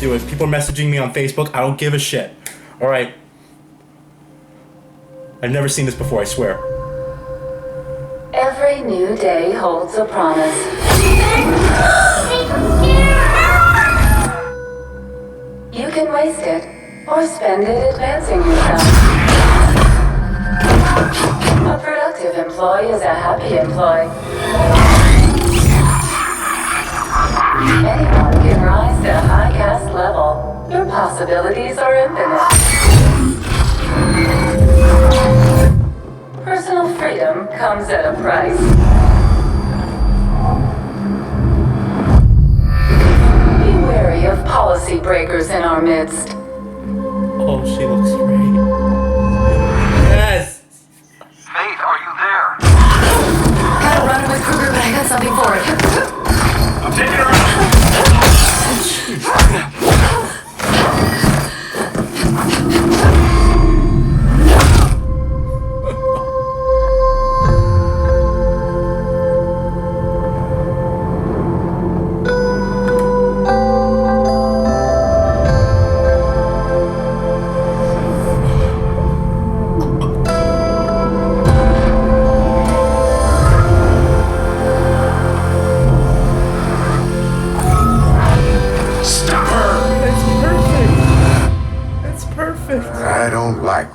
do it. People are messaging me on Facebook. I don't give a shit. Alright. I've never seen this before, I swear. Every new day holds a promise. You can waste it, or spend it advancing yourself. A productive employee is a happy employee. Anyone can rise to high caste level. Your possibilities are infinite. Personal freedom comes at a price. Be wary of policy breakers in our midst. Oh, she looks great. Yes! Faith, are you there? Gotta run with Kruger, but I got something for it. I'm taking her out.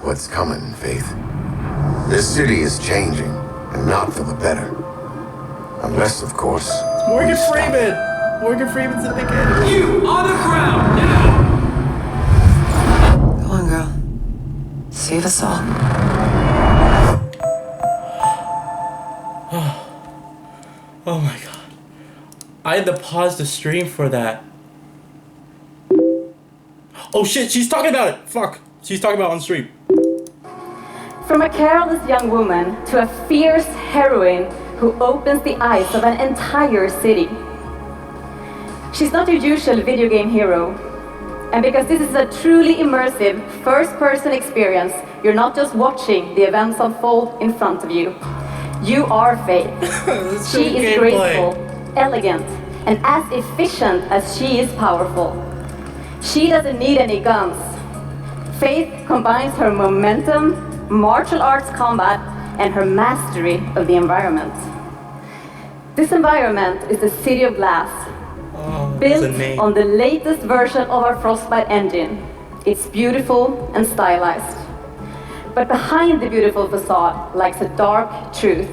What's coming, Faith. This city is changing, and not for the better. Unless, of course... It's Morgan Freeman! Morgan Freeman's in the beginning. You, on the ground, now! Go on, girl. Save us all. Oh my god. I had to pause the stream for that. Oh shit, she's talking about it! Fuck! She's talking about it on stream. From a careless young woman to a fierce heroine who opens the eyes of an entire city. She's not your usual video game hero. And because this is a truly immersive first-person experience, you're not just watching the events unfold in front of you. You are Faith. She is graceful, elegant, and as efficient as she is powerful. She doesn't need any guns. Faith combines her momentum, martial arts combat, and her mastery of the environment. This environment is the City of Glass, built on the latest version of our Frostbite engine. It's beautiful and stylized. But behind the beautiful facade lies a dark truth.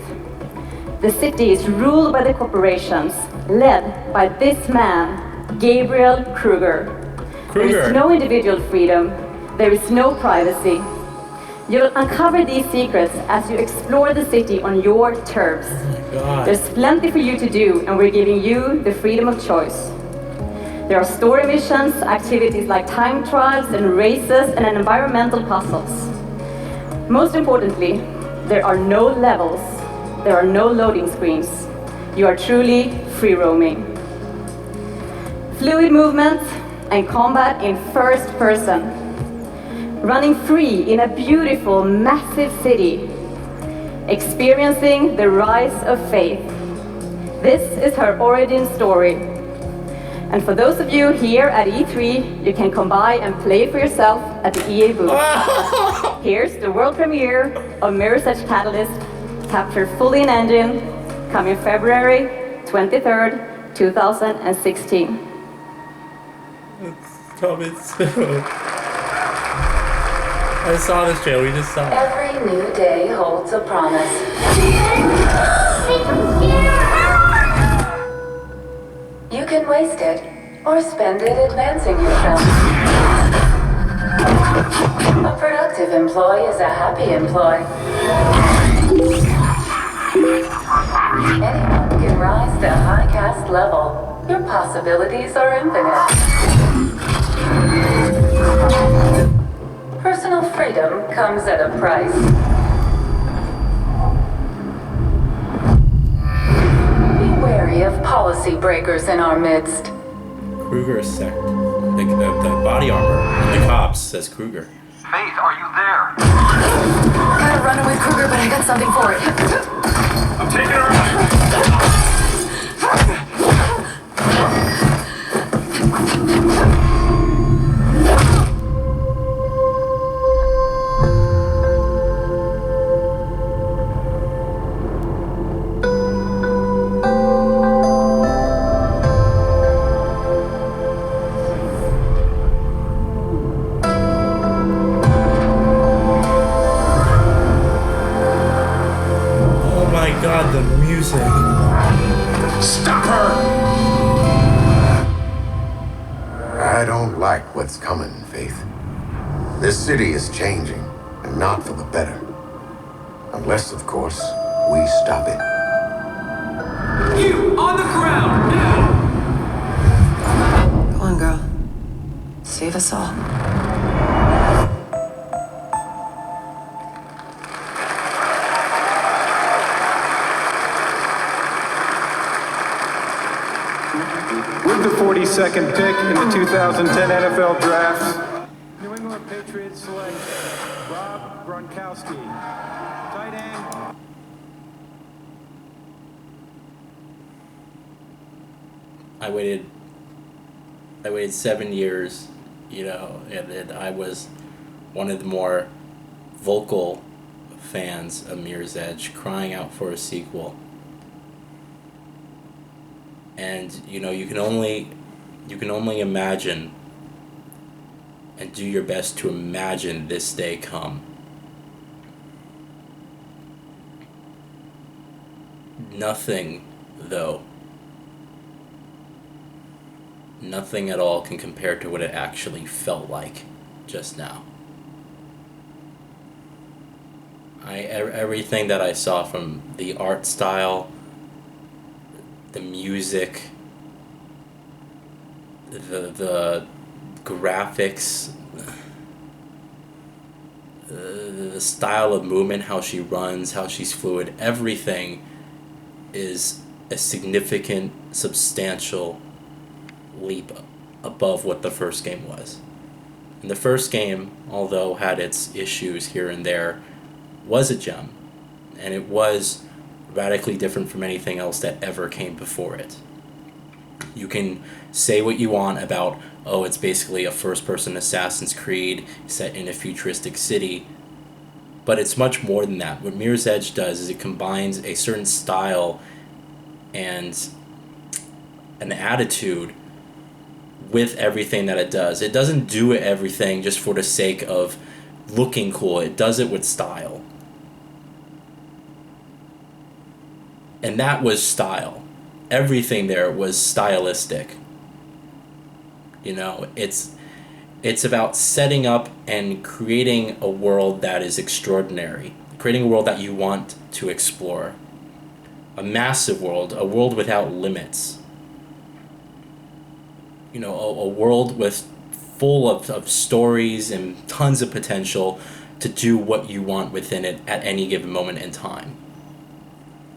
The city is ruled by the corporations, led by this man, Gabriel Kruger. There is no individual freedom. There is no privacy. You'll uncover these secrets as you explore the city on your terms. There's plenty for you to do, and we're giving you the freedom of choice. There are story missions, activities like time trials and races, and environmental puzzles. Most importantly, there are no levels. There are no loading screens. You are truly free roaming. Fluid movement and combat in first person. Running free in a beautiful, massive city, experiencing the rise of Faith. This is her origin story. And for those of you here at E3, you can come by and play for yourself at the EA booth. Here's the world premiere of Mirror's Edge Catalyst, captured fully in engine, coming February 23rd, 2016. It's coming soon. I saw this trailer, we just saw it. Every new day holds a promise. You can waste it, or spend it advancing yourself. A productive employee is a happy employee. Anyone can rise to high caste level. Your possibilities are infinite. Personal freedom comes at a price. Be wary of policy breakers in our midst. Kruger sect. The body armor. The cops says Kruger. Faith, are you there? Gotta run with Kruger, but I got something for it. I'm taking her out. that's coming, Faith. This city is changing, and not for the better. Unless, of course, we stop it. You, on the ground, now! Come on, girl. Save us all. With the 42nd pick in the 2010 NFL Draft, New England Patriots select Rob Gronkowski, tight end. I waited 7 years, you know, and I was one of the more vocal fans of Mirror's Edge, crying out for a sequel. And you know, you can only imagine and do your best to imagine this day come. Nothing, though, nothing at all can compare to what it actually felt like just now. Everything that I saw, from the art style, the music, the graphics, the style of movement, how she runs, how she's fluid, everything is a significant, substantial leap above what the first game was. And the first game, although had its issues here and there, was a gem, and it was radically different from anything else that ever came before it. You can say what you want about, oh, it's basically a first-person Assassin's Creed set in a futuristic city, but it's much more than that. What Mirror's Edge does is it combines a certain style and an attitude with everything that it does. It doesn't do everything just for the sake of looking cool. It does it with style. And that was style. Everything there was stylistic. You know, it's about setting up and creating a world that is extraordinary. Creating a world that you want to explore. A massive world, a world without limits. You know, a world full of stories and tons of potential to do what you want within it at any given moment in time.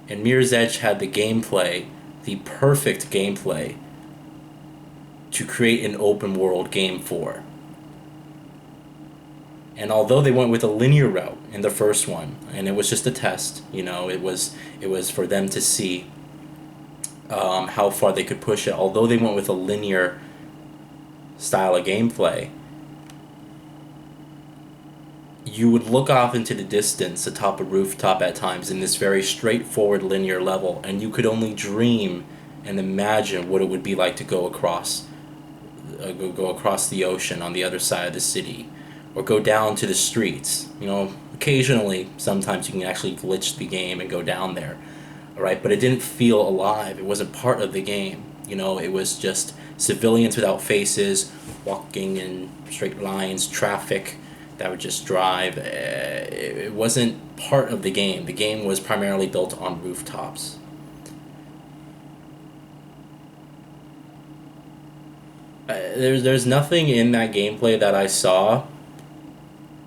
And Mirror's Edge had the gameplay, the perfect gameplay, to create an open world game for. And although they went with a linear route in the first one, and it was just a test, you know, it was for them to see how far they could push it. Although they went with a linear style of gameplay, you would look off into the distance atop a rooftop at times in this very straightforward linear level, and you could only dream and imagine what it would be like to go across the ocean on the other side of the city, or go down to the streets. You know, occasionally, sometimes you can actually glitch the game and go down there, all right? But it didn't feel alive. It wasn't part of the game. You know, it was just civilians without faces, walking in straight lines, traffic that would just drive. It wasn't part of the game. The game was primarily built on rooftops. There's nothing in that gameplay that I saw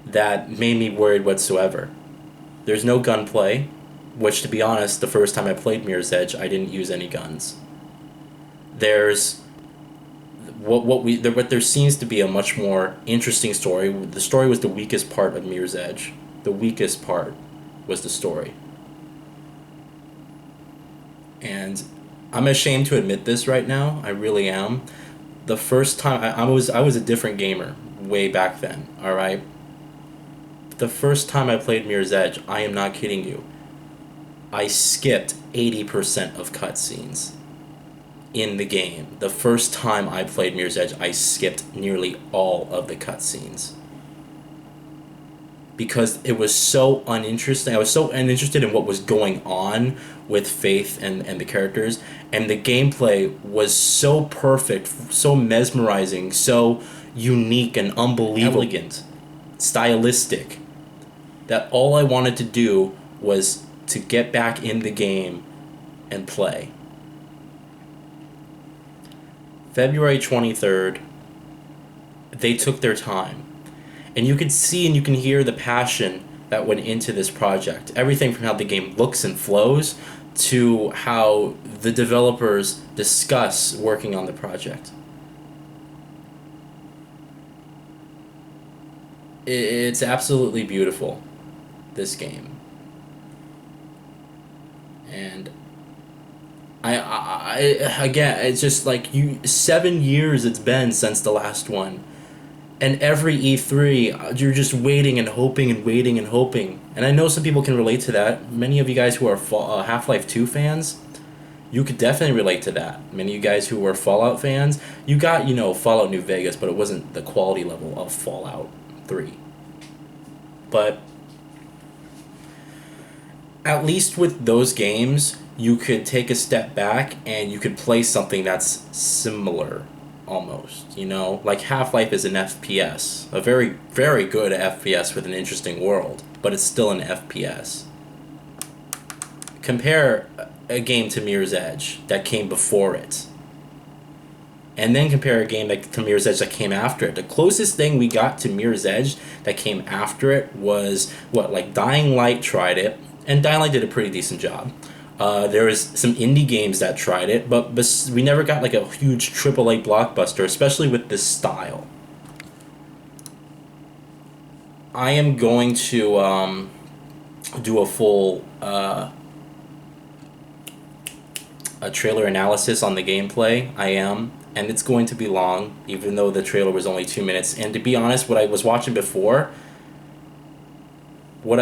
that made me worried whatsoever. There's no gunplay, which, to be honest, the first time I played Mirror's Edge, I didn't use any guns. There's there seems to be a much more interesting story. The story was the weakest part of Mirror's Edge. The weakest part was the story. And I'm ashamed to admit this right now. I really am. The first time I was a different gamer way back then, all right? The first time I played Mirror's Edge, I am not kidding you, I skipped 80% of cutscenes in the game. The first time I played Mirror's Edge, I skipped nearly all of the cutscenes. Because it was so uninteresting. I was so uninterested in what was going on with Faith and the characters. And the gameplay was so perfect, so mesmerizing, so unique and unbelievable, elegant, stylistic, that all I wanted to do was to get back in the game and play. February 23rd, they took their time. And you can see and you can hear the passion that went into this project. Everything from how the game looks and flows to how the developers discuss working on the project. It's absolutely beautiful, this game. And I again, it's just like 7 years it's been since the last one. And every E3, you're just waiting and hoping and waiting and hoping. And I know some people can relate to that. Many of you guys who are Half-Life 2 fans, you could definitely relate to that. Many of you guys who were Fallout fans, you got, Fallout New Vegas, but it wasn't the quality level of Fallout 3. But at least with those games, you could take a step back and you could play something that's similar. Almost, like Half-Life is an FPS, a very, very good FPS with an interesting world, but it's still an FPS. Compare a game to Mirror's Edge that came before it, and then compare a game to Mirror's Edge that came after it. The closest thing we got to Mirror's Edge that came after it was, Dying Light tried it, and Dying Light did a pretty decent job. There was some indie games that tried it, but we never got a huge AAA blockbuster, especially with this style. I am going to do a full a trailer analysis on the gameplay. I am, and it's going to be long, even though the trailer was only 2 minutes. And to be honest, what I was watching before, when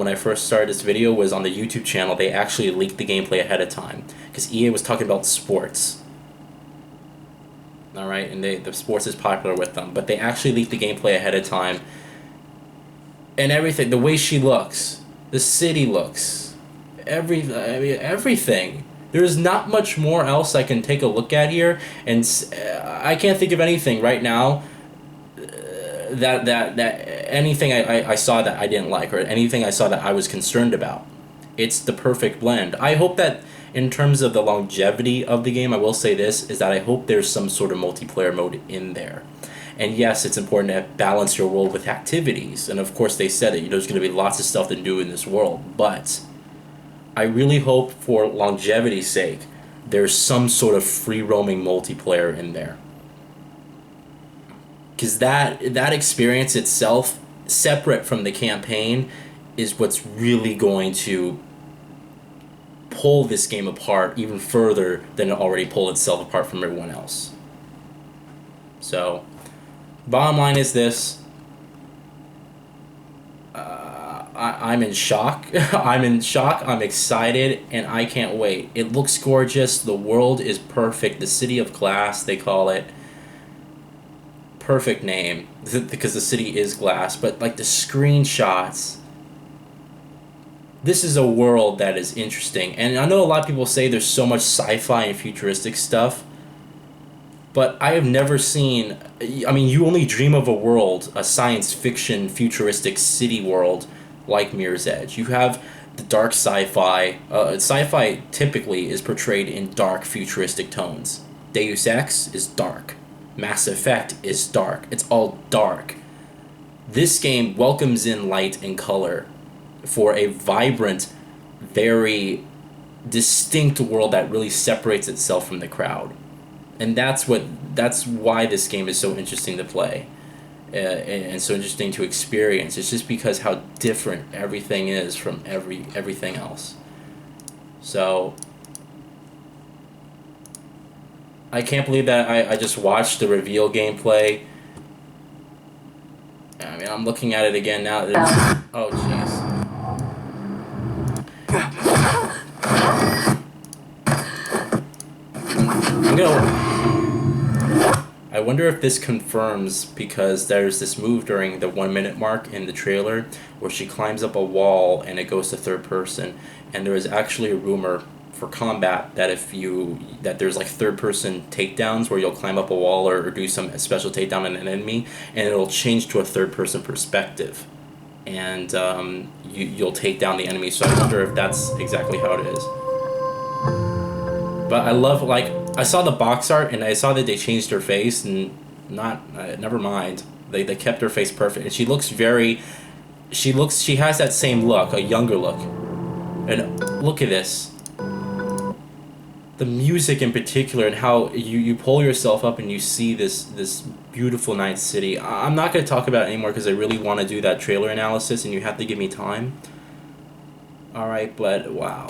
I first started this video was on the YouTube channel. They actually leaked the gameplay ahead of time because EA was talking about sports. Alright, and the sports is popular with them, but they actually leaked the gameplay ahead of time. And everything, the way she looks, the city looks, everything. There's not much more else I can take a look at here, and I can't think of anything right now that anything I saw that I didn't like, or anything I saw that I was concerned about. It's the perfect blend. I hope that in terms of the longevity of the game, I will say this, is that I hope there's some sort of multiplayer mode in there. And yes, it's important to balance your world with activities. And of course they said that there's going to be lots of stuff to do in this world. But I really hope for longevity's sake, there's some sort of free roaming multiplayer in there. Because that experience itself, separate from the campaign, is what's really going to pull this game apart even further than it already pulled itself apart from everyone else. So, bottom line is this. I'm in shock. I'm in shock. I'm excited, and I can't wait. It looks gorgeous. The world is perfect. The city of glass, they call it. Perfect name, because the city is glass, but the screenshots, this is a world that is interesting. And I know a lot of people say there's so much sci-fi and futuristic stuff, but I have never seen, you only dream of a world, a science fiction futuristic city world like Mirror's Edge. You have the dark sci-fi. Sci-fi typically is portrayed in dark futuristic tones. Deus Ex is dark. Mass Effect is dark. It's all dark. This game welcomes in light and color for a vibrant, very distinct world that really separates itself from the crowd. And that's why this game is so interesting to play and so interesting to experience. It's just because how different everything is from everything else. So I can't believe that I just watched the reveal gameplay. I'm looking at it again now. Oh, jeez. I wonder if this confirms, because there's this move during the 1 minute mark in the trailer where she climbs up a wall and it goes to third person, and there is actually a rumor for combat that there's like third person takedowns where you'll climb up a wall or do some special takedown on an enemy, and it'll change to a third person perspective, and you'll take down the enemy. So I wonder if that's exactly how it is. But I love, like, I saw the box art and I saw that they changed her face, and never mind, they kept her face perfect, and she has that same look, a younger look. And look at this. The music in particular, and how you pull yourself up and you see this beautiful night city. I'm not going to talk about it anymore because I really want to do that trailer analysis and you have to give me time. Alright, but wow.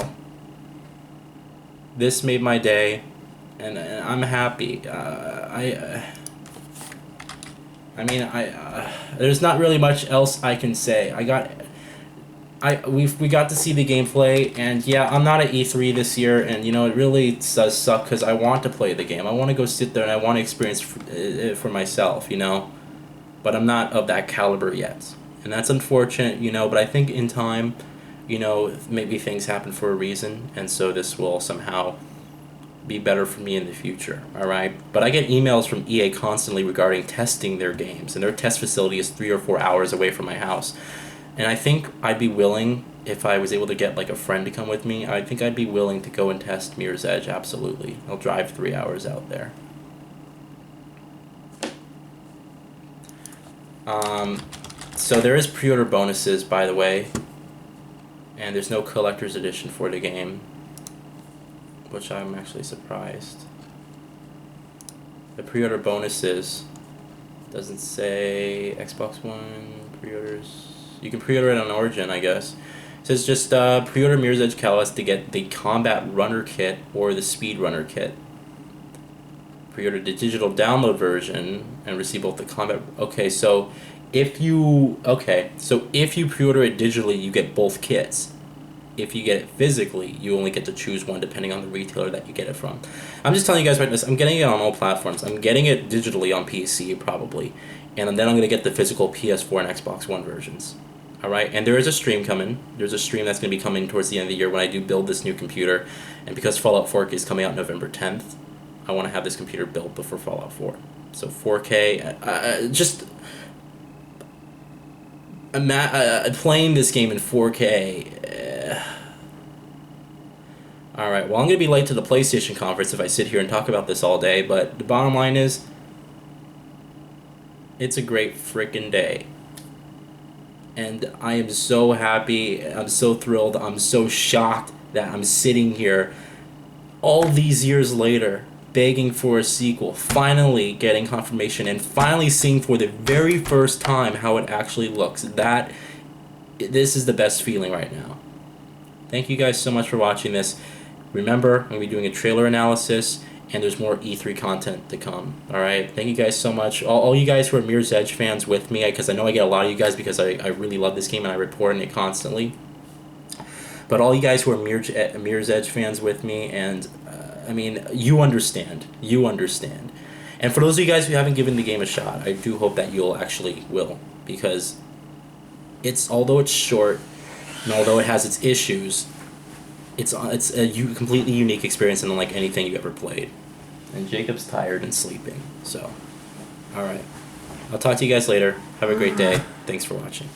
This made my day, and I'm happy. There's not really much else I can say. We got to see the gameplay, and yeah, I'm not at E3 this year, and you know, it really does suck because I want to play the game. I want to go sit there and I want to experience it for myself, you know, but I'm not of that caliber yet, and that's unfortunate, you know, but I think in time, you know, maybe things happen for a reason, and so this will somehow be better for me in the future, alright? But I get emails from EA constantly regarding testing their games, and their test facility is 3 or 4 hours away from my house. And I think I'd be willing, if I was able to get like a friend to come with me, I think I'd be willing to go and test Mirror's Edge, absolutely. I'll drive 3 hours out there. So there is pre-order bonuses, by the way. And there's no collector's edition for the game, which I'm actually surprised. The pre-order bonuses doesn't say Xbox One pre-orders. You can pre-order it on Origin, I guess. It says just pre-order Mirror's Edge Catalyst to get the Combat Runner Kit or the Speed Runner Kit. Pre-order the digital download version and receive both the Combat... Okay, so if you pre-order it digitally, you get both kits. If you get it physically, you only get to choose one depending on the retailer that you get it from. I'm just telling you guys right now, I'm getting it on all platforms. I'm getting it digitally on PC, probably. And then I'm going to get the physical PS4 and Xbox One versions. Alright, and there is a stream coming. There's a stream that's going to be coming towards the end of the year when I do build this new computer. And because Fallout 4 is coming out November 10th, I want to have this computer built before Fallout 4. So 4K, playing this game in 4K. Alright, well, I'm going to be late to the PlayStation conference if I sit here and talk about this all day, but the bottom line is, it's a great frickin' day. And I am so happy, I'm so thrilled, I'm so shocked that I'm sitting here all these years later begging for a sequel, finally getting confirmation, and finally seeing for the very first time how it actually looks. This is the best feeling right now. Thank you guys so much for watching this. Remember, I'm going to be doing a trailer analysis, and there's more E3 content to come. Alright, thank you guys so much. All you guys who are Mirror's Edge fans with me, because I know I get a lot of you guys because I really love this game and I report on it constantly. But all you guys who are Mirror's Edge fans with me, and I mean, you understand. You understand. And for those of you guys who haven't given the game a shot, I do hope that you'll actually will. Because although it's short, and although it has its issues, it's a completely unique experience and unlike anything you ever played. And Jacob's tired and sleeping, so alright. I'll talk to you guys later. Have a great day. Thanks for watching.